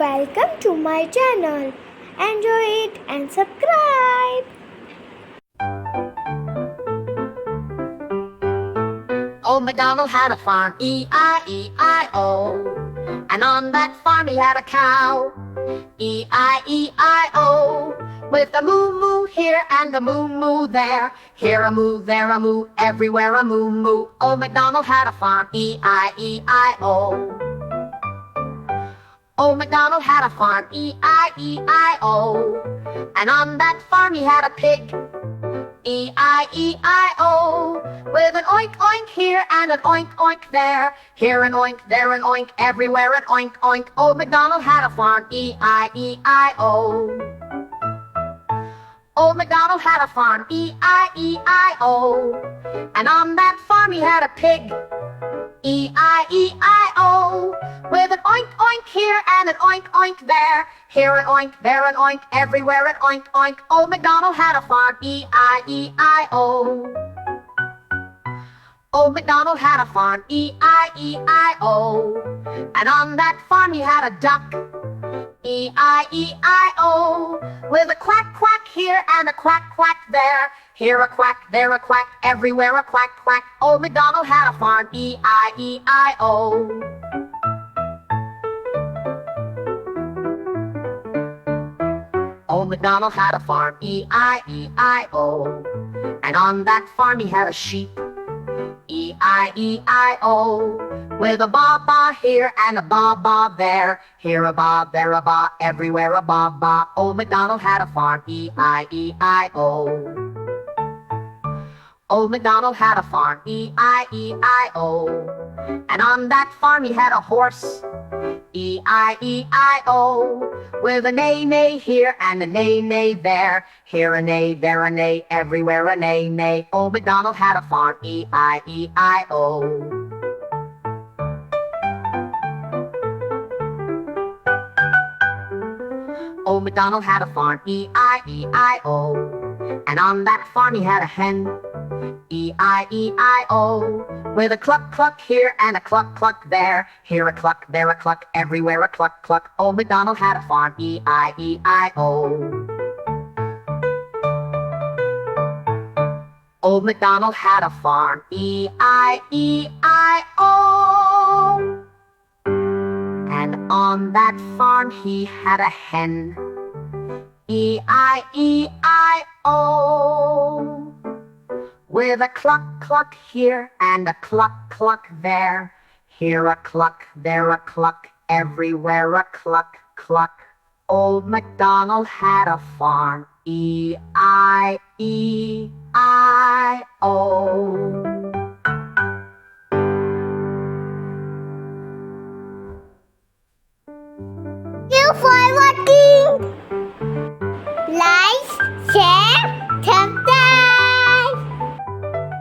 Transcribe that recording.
Welcome to my channel. Enjoy it and subscribe. Old MacDonald had a farm, E-I-E-I-O. And on that farm he had a cow, E-I-E-I-O. With a moo-moo here and a moo-moo there. Here a moo, there a moo, everywhere a moo-moo. Old MacDonald had a farm, E-I-E-I-O. Old MacDonald had a farm, E-I-E-I-O. And on that farm he had a pig, E-I-E-I-O. With an oink oink here and an oink oink there. Here an oink, there an oink, everywhere an oink oink. Old MacDonald had a farm, E-I-E-I-O. Old MacDonald had a farm, E-I-E-I-O. And on that farm he had a pig, E-I-E-I-O. With an oink oink here and an oink oink there. Here an oink, there an oink, everywhere an oink oink. Old MacDonald had a farm, E-I-E-I-O. Old MacDonald had a farm, E-I-E-I-O. And on that farm he had a duck, E-I-E-I-O. With a quack quack here and a quack quack there. Here a quack, there a quack, everywhere a quack quack. Old MacDonald had a farm, E-I-E-I-O. Old MacDonald had a farm, E-I-E-I-O. And on that farm he had a sheep, E-I-E-I-O. With a ba-ba here and a ba-ba there. Here a ba, there a ba, everywhere a ba-ba. Old MacDonald had a farm, E-I-E-I-O. Old MacDonald had a farm, E-I-E-I-O. And on that farm he had a horse, E-I-E-I-O. With a neigh-neigh here and a neigh-neigh there. Here a neigh, there a neigh, everywhere a neigh-neigh. Old MacDonald had a farm, E-I-E-I-O. Old MacDonald had a farm, E-I-E-I-O. And on that farm he had a hen, E-I-E-I-O. With a cluck cluck here and a cluck cluck there. Here a cluck, there a cluck, everywhere a cluck cluck. Old MacDonald had a farm, E-I-E-I-O. Old MacDonald had a farm, E-I-E-I-O. And on that farm he had a hen, E-I-E-I-O. With a cluck cluck here and a cluck cluck there. Here a cluck, there a cluck, everywhere a cluck cluck. Old MacDonald had a farm, E-I-E-I-O. You for watching.